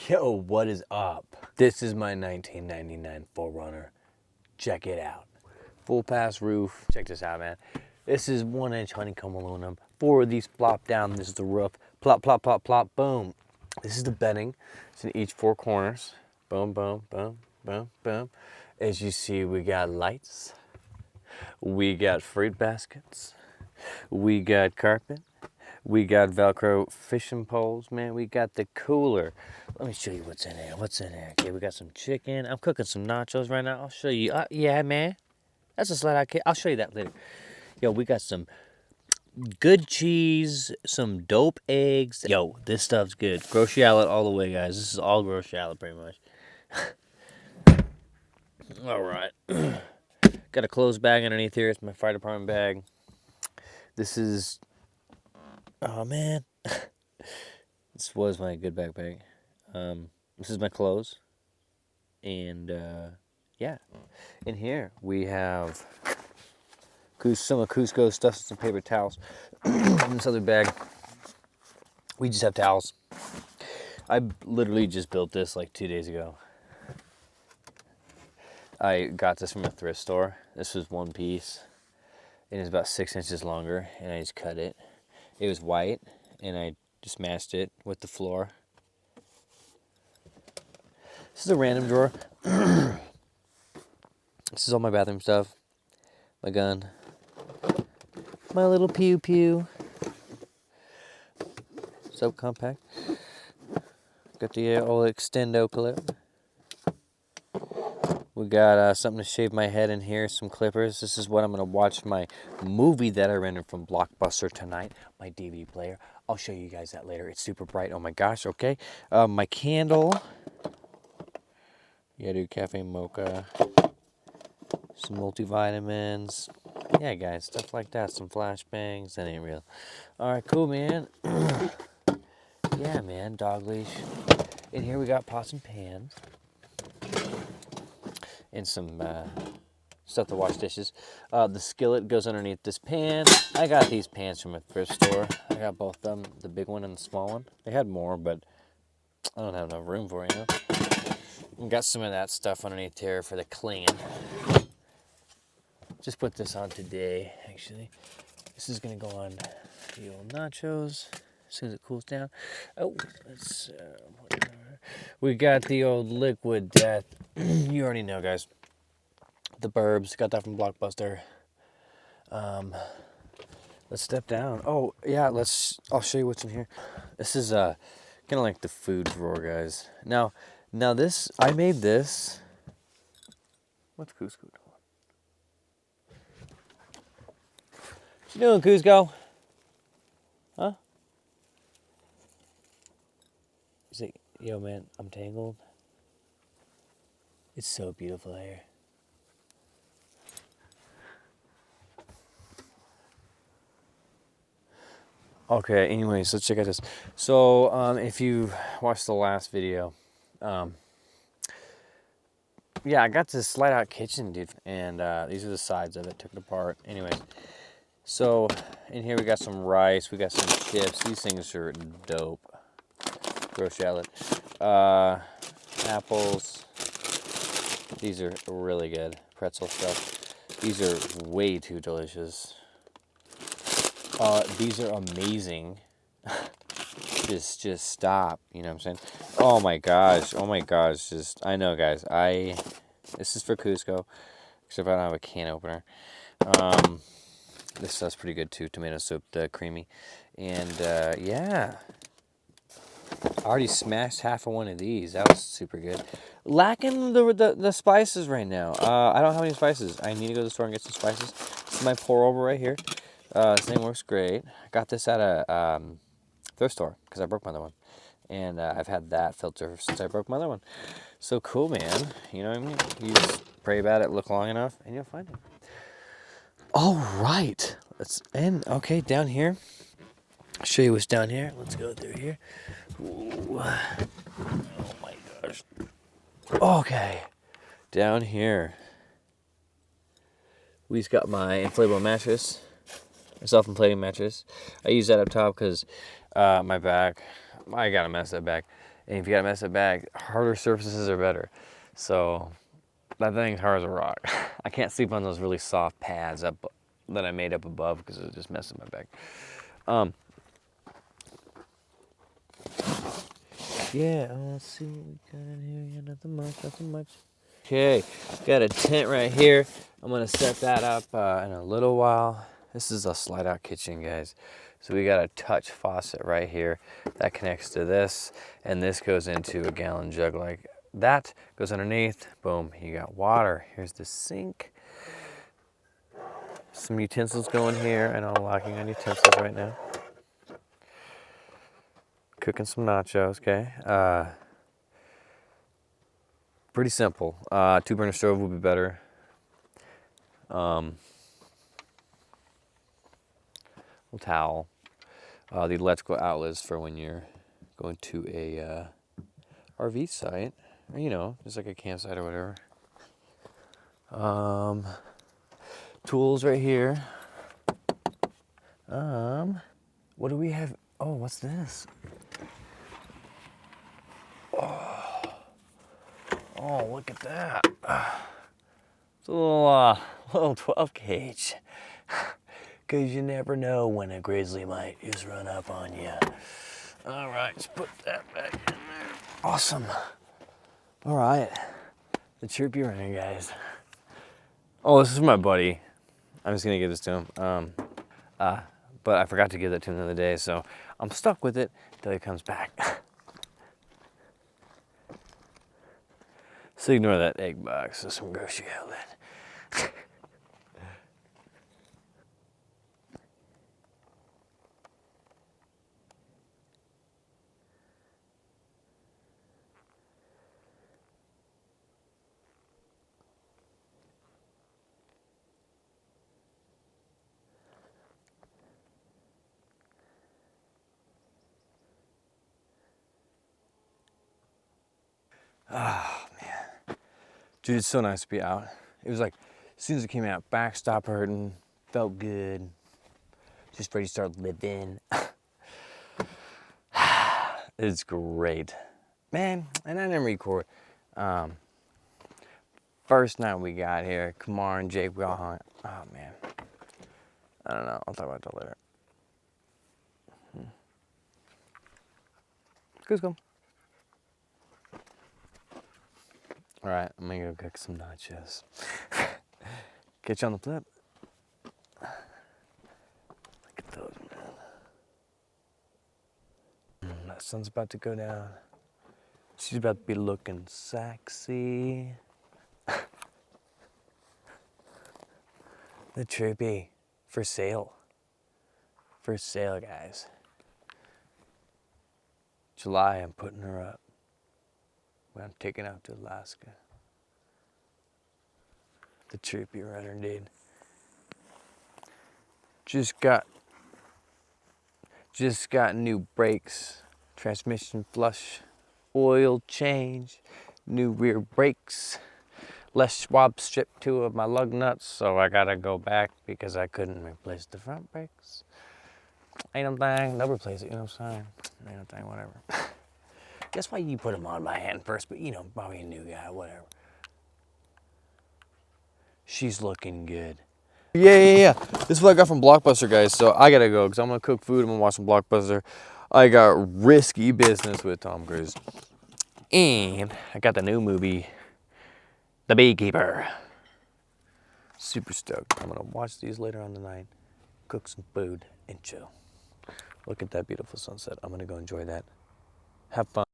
Yo, what is up? This is my 1999 4Runner. Check it out. Full pass roof. Check this out, man. This is 1-inch honeycomb aluminum. 4 of these flop down. This is the roof. Plop, plop, plop, plop, boom. This is the bedding. It's in each 4 corners. Boom, boom, boom, boom, boom. As you see, we got lights. We got fruit baskets. We got carpet. We got Velcro fishing poles, man. We got the cooler. Let me show you what's in there. What's in there? Okay, we got some chicken. I'm cooking some nachos right now. I'll show you. Yeah, man. That's a slide out kit. I'll show you that later. Yo, we got some good cheese, some dope eggs. Yo, this stuff's good. Gross shallot all the way, guys. This is all gross shallot, pretty much. All right. Got a clothes bag underneath here. It's my fire department bag. This is... Oh, man. This was my good backpack. This is my clothes. And, yeah. In here, we have some of Cusco stuff, some paper towels. In this other bag, we just have towels. I literally just built this like 2 days ago. I got this from a thrift store. This was one piece. And it's about 6 inches longer. And I just cut it. It was white, and I just matched it with the floor. This is a random drawer. This is all my bathroom stuff. My gun. My little pew pew. Subcompact. Got the old extendo clip. We got something to shave my head in here, some clippers. This is what I'm going to watch my movie that I rented from Blockbuster tonight, my DVD player. I'll show you guys that later. It's super bright. Oh my gosh, okay. My candle. Yeah, dude, cafe mocha. Some multivitamins. Yeah, guys, stuff like that. Some flashbangs. That ain't real. All right, cool, man. Yeah, man, dog leash. In here we got pots and pans. And some stuff to wash dishes. The skillet goes underneath this pan. I got these pans from a thrift store. I got both of them, the big one and the small one. They had more, but I don't have enough room for it, you know? And got some of that stuff underneath here for the clean. Just put this on today, actually. This is gonna go on the old nachos as soon as it cools down. Oh, let's... we got the old liquid death. You already know, guys. The Burbs. Got that from Blockbuster. Let's step down. Oh, yeah, I'll show you what's in here. This is kind of like the food drawer, guys. Now this, I made this. What's Cusco doing? What you doing, Cusco? Huh? Is it... Yo, man, I'm tangled. It's so beautiful here. Okay, anyways, let's check out this. So, if you watched the last video, yeah, I got this slide-out kitchen, dude, and these are the sides of it, took it apart. Anyways, so in here we got some rice, we got some chips. These things are dope. Gross shallot. Apples. These are really good. Pretzel stuff. These are way too delicious. These are amazing. just stop. You know what I'm saying? Oh my gosh. Oh my gosh. I know, guys. This is for Cusco. Except I don't have a can opener. This stuff's pretty good too. Tomato soup, the creamy. And yeah. I already smashed half of one of these. That was super good. Lacking the spices right now. I don't have any spices. I need to go to the store and get some spices. This is my pour over right here. This thing works great. I got this at a thrift store because I broke my other one. And I've had that filter since I broke my other one. So cool, man. You know what I mean? You just pray about it, look long enough, and you'll find it. All right. Let's end. Okay, down here. I'll show you what's down here. Let's go through here. Ooh. Oh my gosh. Okay. Down here. We've got my inflatable mattress. My self-inflating mattress. I use that up top because my back, I got a mess that back. And if you gotta mess it back, harder surfaces are better. So that thing's hard as a rock. I can't sleep on those really soft pads up that I made up above because it just messes my back. Yeah, let's see what we got in here. Yeah, nothing much, nothing much. Okay, got a tent right here. I'm gonna set that up in a little while. This is a slide out kitchen, guys. So we got a touch faucet right here that connects to this, and this goes into a gallon jug like that. Goes underneath, boom, you got water. Here's the sink. Some utensils going here. I know I'm locking on utensils right now. Cooking some nachos, okay. Pretty simple. 2-burner stove would be better. Little towel. The electrical outlets for when you're going to a RV site, or just like a campsite or whatever. Tools right here. What do we have? Oh, what's this? Oh, look at that. It's a little 12 gauge. Because you never know when a grizzly might just run up on you. All right, let's put that back in there. Awesome. All right, the chirpy runner, guys. Oh, this is my buddy. I'm just gonna give this to him. But I forgot to give that to him the other day, so I'm stuck with it until he comes back. So ignore that egg box. There's some grocery outlet. Oh, man. Dude, it's so nice to be out. It was like, as soon as it came out, back stopped hurting, felt good. Just ready to start living. It's great. Man, and I didn't record. First night we got here, Kamar and Jake, we all hung. Oh, man. I don't know. I'll talk about that later. Cusco. All right, I'm gonna go cook some nachos. Catch you on the flip. Look at those, man. That sun's about to go down. She's about to be looking sexy. The Trippy for sale. For sale, guys. July, I'm putting her up. When I'm taking out to Alaska. The Trippy runner, dude. Just got new brakes, transmission flush, oil change, new rear brakes, less swab strip 2 of my lug nuts, so I gotta go back because I couldn't replace the front brakes. Ain't no thing, they'll replace it, you know what I'm saying? Ain't no thing, whatever. That's why you put them on my hand first, but probably a new guy, whatever. She's looking good. Yeah. This is what I got from Blockbuster, guys. So I gotta go because I'm gonna cook food. I'm gonna watch some Blockbuster. I got Risky Business with Tom Cruise. And I got the new movie, The Beekeeper. Super stoked. I'm gonna watch these later on tonight, cook some food, and chill. Look at that beautiful sunset. I'm gonna go enjoy that. Have fun.